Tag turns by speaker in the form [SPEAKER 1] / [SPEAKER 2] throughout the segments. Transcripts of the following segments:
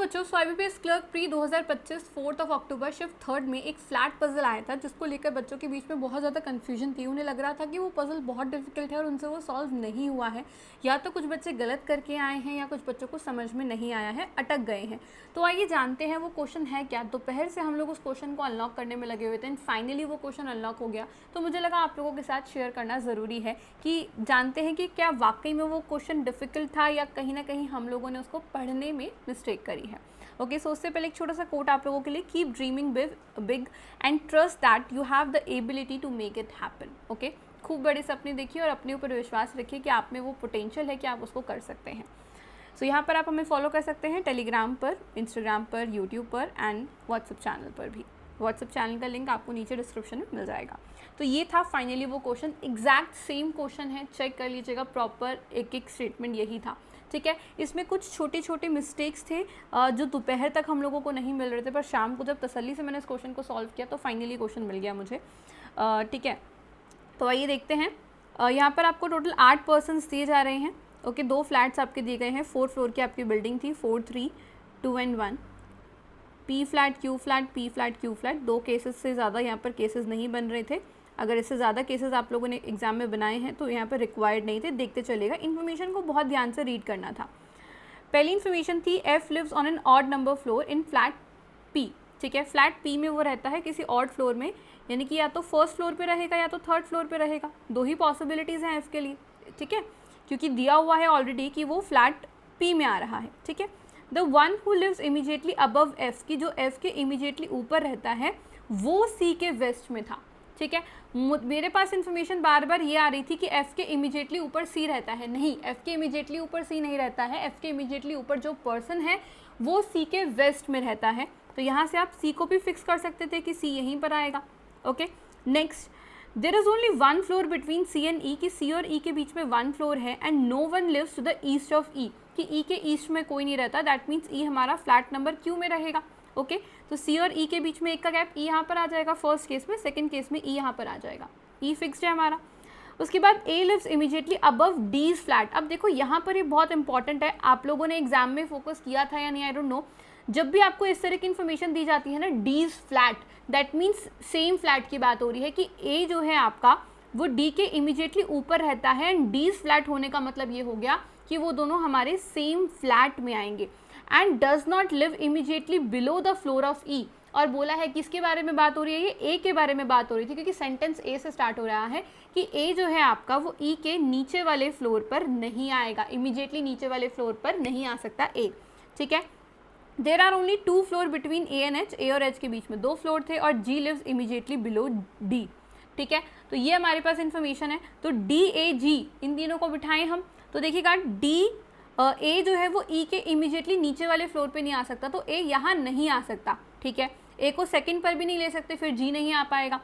[SPEAKER 1] बच्चों, सो IBPS clerk pre 2025 4 अक्टूबर shift 3 में एक फ्लैट पजल आया था जिसको लेकर बच्चों के बीच में बहुत ज़्यादा कन्फ्यूजन थी। उन्हें लग रहा था कि वो पजल बहुत डिफिकल्ट है और उनसे वो सॉल्व नहीं हुआ है, या तो कुछ बच्चे गलत करके आए हैं या कुछ बच्चों को समझ में नहीं आया है, अटक गए हैं। तो आइए जानते हैं वो क्वेश्चन है क्या। दोपहर से हम लोग उस क्वेश्चन को अनलॉक करने में लगे हुए थे एंड फाइनली वो क्वेश्चन अनलॉक हो गया। तो मुझे लगा आप लोगों के साथ शेयर करना ज़रूरी है कि जानते हैं कि क्या वाकई में वो क्वेश्चन डिफिकल्ट था या कहीं ना कहीं हम लोगों ने उसको पढ़ने में मिस्टेक करी है। ओके, सो उससे पहले एक छोटा सा कोट आप लोगों के लिए, keep dreaming big and trust that you have the ability to make it happen. Okay, खूब बड़े सपने देखिए और अपने ऊपर विश्वास रखिए कि आप में वो पोटेंशियल है कि आप उसको कर सकते हैं। सो यहाँ पर आप हमें फॉलो कर सकते हैं टेलीग्राम पर, इंस्टाग्राम पर, यूट्यूब पर एंड व्हाट्सएप चैनल पर भी। व्हाट्सएप चैनल का लिंक आपको नीचे डिस्क्रिप्शन में मिल जाएगा। तो ये था फाइनली वो क्वेश्चन, एग्जैक्ट सेम क्वेश्चन है, चेक कर लीजिएगा, प्रॉपर एक एक स्टेटमेंट यही था। ठीक है, इसमें कुछ छोटे छोटे मिस्टेक्स थे जो दोपहर तक हम लोगों को नहीं मिल रहे थे, पर शाम को जब तसल्ली से मैंने इस क्वेश्चन को सॉल्व किया तो फाइनली क्वेश्चन मिल गया मुझे। ठीक है, तो आइए देखते हैं। यहाँ पर आपको टोटल 8 पर्सन्स दिए जा रहे हैं। ओके, 2 फ्लैट्स आपके दिए गए हैं, 4 फ्लोर की आपकी बिल्डिंग थी, 4, 3, 2 and 1। P flat, Q flat, P flat, Q flat, 2 cases से ज़्यादा यहाँ पर केसेस नहीं बन रहे थे। अगर इससे ज़्यादा केसेस आप लोगों ने एग्जाम में बनाए हैं तो यहाँ पर रिक्वायर्ड नहीं थे, देखते चलेगा। इन्फॉर्मेशन को बहुत ध्यान से रीड करना था। पहली इन्फॉर्मेशन थी F lives on an odd number floor in flat P. ठीक है, फ्लैट पी में वो रहता है किसी ऑड फ्लोर में, यानी कि या तो फर्स्ट फ्लोर पे रहेगा या तो थर्ड फ्लोर पे रहेगा। 2 ही पॉसिबिलिटीज़ हैं एफ के लिए। ठीक है, क्योंकि दिया हुआ है ऑलरेडी कि वो फ्लैट पी में आ रहा है। ठीक है, the one who lives immediately above F, की जो एफ के इमीडिएटली ऊपर रहता है वो सी के वेस्ट में था। ठीक है, मेरे पास इन्फॉर्मेशन बार बार ये आ रही थी कि एफ के इमीडिएटली ऊपर सी रहता है। नहीं, एफ के इमीडिएटली ऊपर सी नहीं रहता है। एफ के इमीडिएटली ऊपर जो पर्सन है वो सी के वेस्ट में रहता है। तो यहाँ से आप सी को भी फिक्स कर सकते थे कि सी यहीं पर आएगा। Okay, next, there is only 1 floor between C and E, कि सी और ई के बीच में 1 फ्लोर है and no one lives to the east of E, कि ई के ईस्ट में कोई नहीं रहता। दैट मीन्स ई हमारा फ्लैट नंबर क्यू में रहेगा। ओके, तो सी और ई के बीच में एक का गैप, ई यहाँ पर आ जाएगा फर्स्ट केस में, सेकंड केस में ई यहाँ पर आ जाएगा। ई फिक्स्ड है हमारा। उसके बाद ए लिव्स इमीडिएटली अबव डीज फ्लैट। अब देखो यहाँ पर ये बहुत इंपॉर्टेंट है, आप लोगों ने एग्जाम में फोकस किया था या नहीं, आई डोंट नो। जब भी आपको इस तरह की इन्फॉर्मेशन दी जाती है ना, D's flat, that means same flat की बात हो रही है कि ए जो है आपका वो डी के इमीडिएटली ऊपर रहता है एंड डीज फ्लैट होने का मतलब ये हो गया कि वो दोनों हमारे सेम फ्लैट में आएंगे। And does not live immediately below the floor of E, और बोला है किसके बारे में बात हो रही है, ये ए के बारे में बात हो रही थी, क्योंकि सेंटेंस ए से स्टार्ट हो रहा है कि ए जो है आपका वो ई के नीचे वाले फ्लोर पर नहीं आएगा, इमीडिएटली नीचे वाले फ्लोर पर नहीं आ सकता ए। ठीक है, there are only 2 floor between A and H, A और एच के बीच में 2 फ्लोर थे, और G lives immediately below D. ठीक है, तो ये हमारे पास इन्फॉर्मेशन है। तो डी ए जी इन तीनों को बिठाएं हम, तो देखिएगा डी ए जो है वो ई के इमीडिएटली नीचे वाले फ्लोर पे नहीं आ सकता, तो ए यहाँ नहीं आ सकता। ठीक है, ए को सेकंड पर भी नहीं ले सकते, फिर जी नहीं आ पाएगा।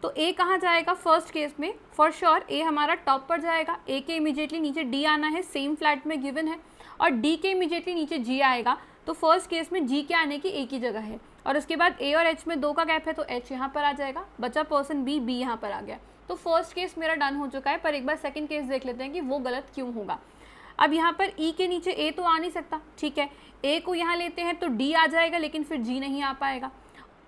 [SPEAKER 1] तो ए कहाँ जाएगा फर्स्ट केस में, फॉर श्योर ए हमारा टॉप पर जाएगा। ए के इमीडिएटली नीचे डी आना है, सेम फ्लैट में गिवन है, और डी के इमीडिएटली नीचे जी आएगा। तो फर्स्ट केस में जी के आने की ए की जगह है, और उसके बाद ए और एच में 2 का गैप है, तो एच यहाँ पर आ जाएगा, बचा पर्सन बी, बी यहाँ पर आ गया। तो फर्स्ट केस मेरा डन हो चुका है, पर एक बार सेकंड केस देख लेते हैं कि वो गलत क्यों होगा। अब यहाँ पर ई के नीचे ए तो आ नहीं सकता। ठीक है, ए को यहाँ लेते हैं तो डी आ जाएगा, लेकिन फिर जी नहीं आ पाएगा।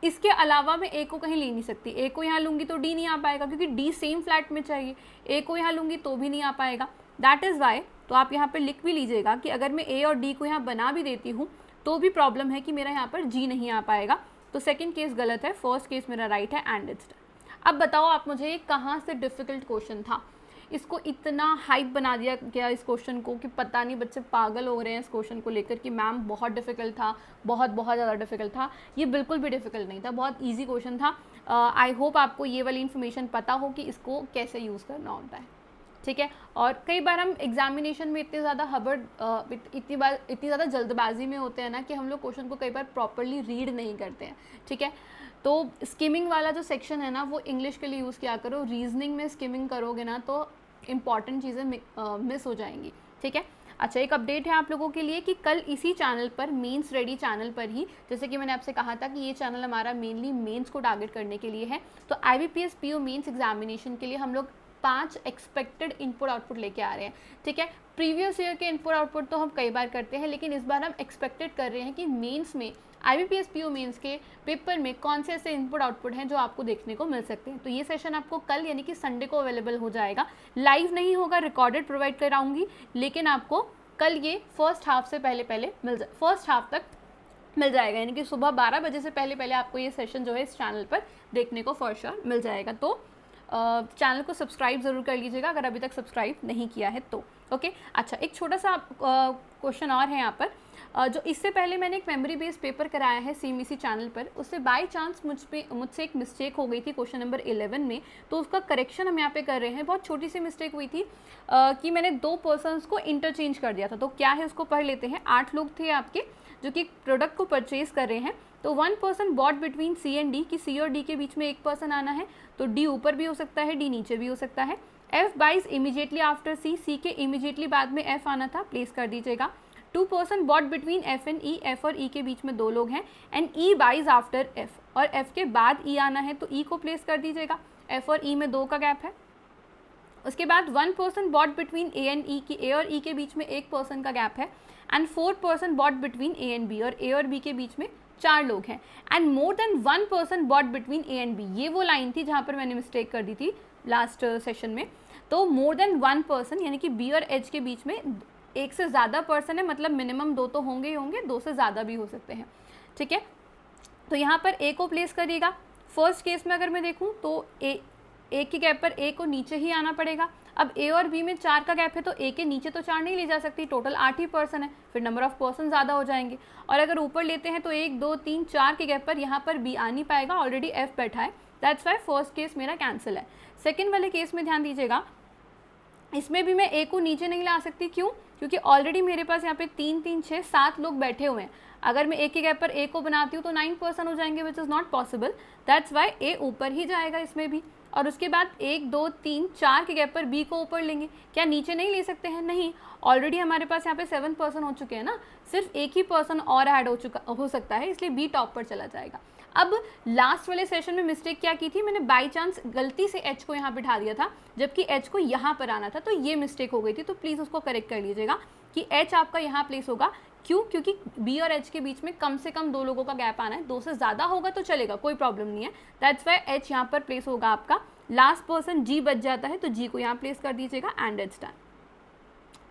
[SPEAKER 1] इसके अलावा मैं ए को कहीं ले नहीं सकती, ए को यहाँ लूँगी तो डी नहीं आ पाएगा, क्योंकि डी सेम फ्लैट में चाहिए। ए को यहाँ लूँगी तो भी नहीं आ पाएगा। दैट इज़ वाई, तो आप यहाँ पर लिख भी लीजिएगा कि अगर मैं ए और डी को यहाँ बना भी देती हूँ तो भी प्रॉब्लम है कि मेरा यहाँ पर जी नहीं आ पाएगा। तो सेकंड केस गलत है, फर्स्ट केस मेरा राइट है एंड इट्स डन। अब बताओ आप मुझे ये कहाँ से डिफ़िकल्ट क्वेश्चन था, इसको इतना हाइप बना दिया गया इस क्वेश्चन को कि पता नहीं बच्चे पागल हो रहे हैं इस क्वेश्चन को लेकर कि मैम बहुत डिफ़िकल्ट था, बहुत ज़्यादा डिफ़िकल्ट था। ये बिल्कुल भी डिफ़िकल्ट नहीं था, बहुत ईजी क्वेश्चन था। आई होप आपको ये वाली इन्फॉर्मेशन पता हो कि इसको कैसे यूज़ करना होता है। ठीक है, और कई बार हम एग्जामिनेशन में इतने ज़्यादा इतनी ज़्यादा जल्दबाजी में होते हैं ना कि हम लोग क्वेश्चन को कई बार प्रॉपरली रीड नहीं करते हैं। ठीक है, तो स्किमिंग वाला जो सेक्शन है ना वो इंग्लिश के लिए यूज़ किया करो, रीजनिंग में स्किमिंग करोगे ना तो इंपॉर्टेंट चीज़ें मिस हो जाएंगी। ठीक है, अच्छा एक अपडेट है आप लोगों के लिए कि कल इसी चैनल पर, मेंस रेडी चैनल पर ही, जैसे कि मैंने आपसे कहा था कि ये चैनल हमारा मेनली मेंस को टारगेट करने के लिए है, तो IBPS PO मेंस एग्जामिनेशन के लिए हम लोग 5 एक्सपेक्टेड इनपुट आउटपुट लेके आ रहे हैं, ठीक है। प्रीवियस ईयर के इनपुट आउटपुट तो हम कई बार करते हैं, लेकिन इस बार हम एक्सपेक्टेड कर रहे हैं कि मेंस में IBPS PO मेंस के पेपर में कौन से ऐसे इनपुट आउटपुट हैं जो आपको देखने को मिल सकते हैं। तो ये सेशन आपको कल यानी कि संडे को अवेलेबल हो जाएगा। लाइव नहीं होगा, रिकॉर्डेड प्रोवाइड कराऊंगी, लेकिन आपको कल ये फर्स्ट हाफ से पहले फर्स्ट हाफ तक मिल जाएगा, यानी कि सुबह 12 बजे से पहले आपको ये सेशन जो है इस चैनल पर देखने को फॉर श्योर मिल जाएगा। तो चैनल को सब्सक्राइब ज़रूर कर लीजिएगा अगर अभी तक सब्सक्राइब नहीं किया है तो। ओके, अच्छा, एक छोटा सा क्वेश्चन और है यहाँ पर। जो इससे पहले मैंने एक मेमोरी बेस्ड पेपर कराया है CMEC चैनल पर, उससे बाय चांस मुझसे एक मिस्टेक हो गई थी क्वेश्चन नंबर 11 में, तो उसका करेक्शन हम यहाँ पे कर रहे हैं। बहुत छोटी सी मिस्टेक हुई थी कि मैंने 2 पर्सन्स को इंटरचेंज कर दिया था। तो क्या है उसको पढ़ लेते हैं। 8 लोग थे आपके जो कि प्रोडक्ट को परचेज कर रहे हैं। तो 1 person but between C and D, कि C और D के बीच में एक पर्सन आना है, तो D ऊपर भी हो सकता है, D नीचे भी हो सकता है। F buys immediately after C, C के इमीडिएटली बाद में F आना था, प्लेस कर दीजिएगा। 2 person but between F and E, F और E के बीच में 2 लोग हैं, and E buys after F, और F के बाद E आना है तो E को प्लेस कर दीजिएगा। F और E में 2 का गैप है। उसके बाद 1 person but between A and E, की A और E के बीच में 1 पर्सन का गैप है, and 4 person but between A and B, और A और B के बीच में 4 लोग हैं, and more than 1 person but between A and B। ये वो लाइन थी जहाँ पर मैंने मिस्टेक कर दी थी लास्ट सेशन में। तो मोर देन 1 पर्सन यानी कि B और H के बीच में एक से ज़्यादा पर्सन है, मतलब मिनिमम 2 तो होंगे ही होंगे, 2 से ज़्यादा भी हो सकते हैं, ठीक है। तो यहाँ पर A को प्लेस करिएगा। फर्स्ट केस में अगर मैं देखूँ तो A के गैप पर A को नीचे ही आना पड़ेगा। अब A और B में 4 का गैप है तो A के नीचे तो 4 नहीं ले जा सकती, टोटल 8 ही पर्सन है, फिर नंबर ऑफ पर्सन ज़्यादा हो जाएंगे। और अगर ऊपर लेते हैं तो 1 2 3 4 के गैप पर यहाँ पर B आ नहीं पाएगा, ऑलरेडी F बैठा है, दैट्स वाई फर्स्ट केस मेरा कैंसिल है। सेकेंड वाले केस में ध्यान दीजिएगा, इसमें भी मैं A को नीचे नहीं ला सकती, क्यों? क्योंकि ऑलरेडी मेरे पास यहाँ पे 3 3 6 7 लोग बैठे हुए हैं। अगर मैं A के गैप पर A को बनाती हूँ तो 9 पर्सन हो जाएंगे, which is not possible, that's why A ऊपर ही जाएगा इसमें भी। और उसके बाद 1 2 3 4 के गैप पर B को ऊपर लेंगे। क्या नीचे नहीं ले सकते हैं? नहीं, ऑलरेडी हमारे पास यहाँ पे 7 पर्सन हो चुके हैं ना, सिर्फ एक ही पर्सन और ऐड हो सकता है, इसलिए B टॉप पर चला जाएगा। अब लास्ट वाले सेशन में मिस्टेक क्या की थी, मैंने बाई चांस गलती से H को यहाँ बिठा दिया था, जबकि H को यहाँ पर आना था, तो ये मिस्टेक हो गई थी। तो प्लीज़ उसको करेक्ट कर लीजिएगा कि H आपका यहाँ प्लेस होगा। क्यों? क्योंकि B और H के बीच में कम से कम 2 लोगों का गैप आना है, 2 से ज़्यादा होगा तो चलेगा, कोई प्रॉब्लम नहीं है, दैट्स वाई H यहाँ पर प्लेस होगा आपका। लास्ट पर्सन G बच जाता है तो G को यहाँ प्लेस कर दीजिएगा, एंड इट्स डन।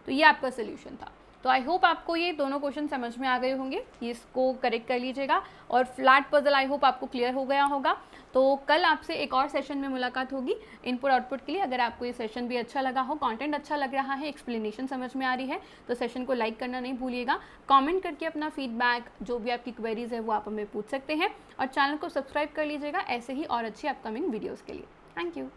[SPEAKER 1] तो ये आपका सोल्यूशन था। तो आई होप आपको ये दोनों क्वेश्चन समझ में आ गए होंगे, इसको करेक्ट कर लीजिएगा। और फ्लैट पजल आई होप आपको क्लियर हो गया होगा। तो कल आपसे एक और सेशन में मुलाकात होगी इनपुट आउटपुट के लिए। अगर आपको ये सेशन भी अच्छा लगा हो, कंटेंट अच्छा लग रहा है, एक्सप्लेनेशन समझ में आ रही है, तो सेशन को लाइक करना नहीं भूलिएगा। कमेंट करके अपना फीडबैक, जो भी आपकी क्वेरीज है वो आप हमें पूछ सकते हैं, और चैनल को सब्सक्राइब कर लीजिएगा ऐसे ही और अच्छी अपकमिंग वीडियोज़ के लिए। Thank you.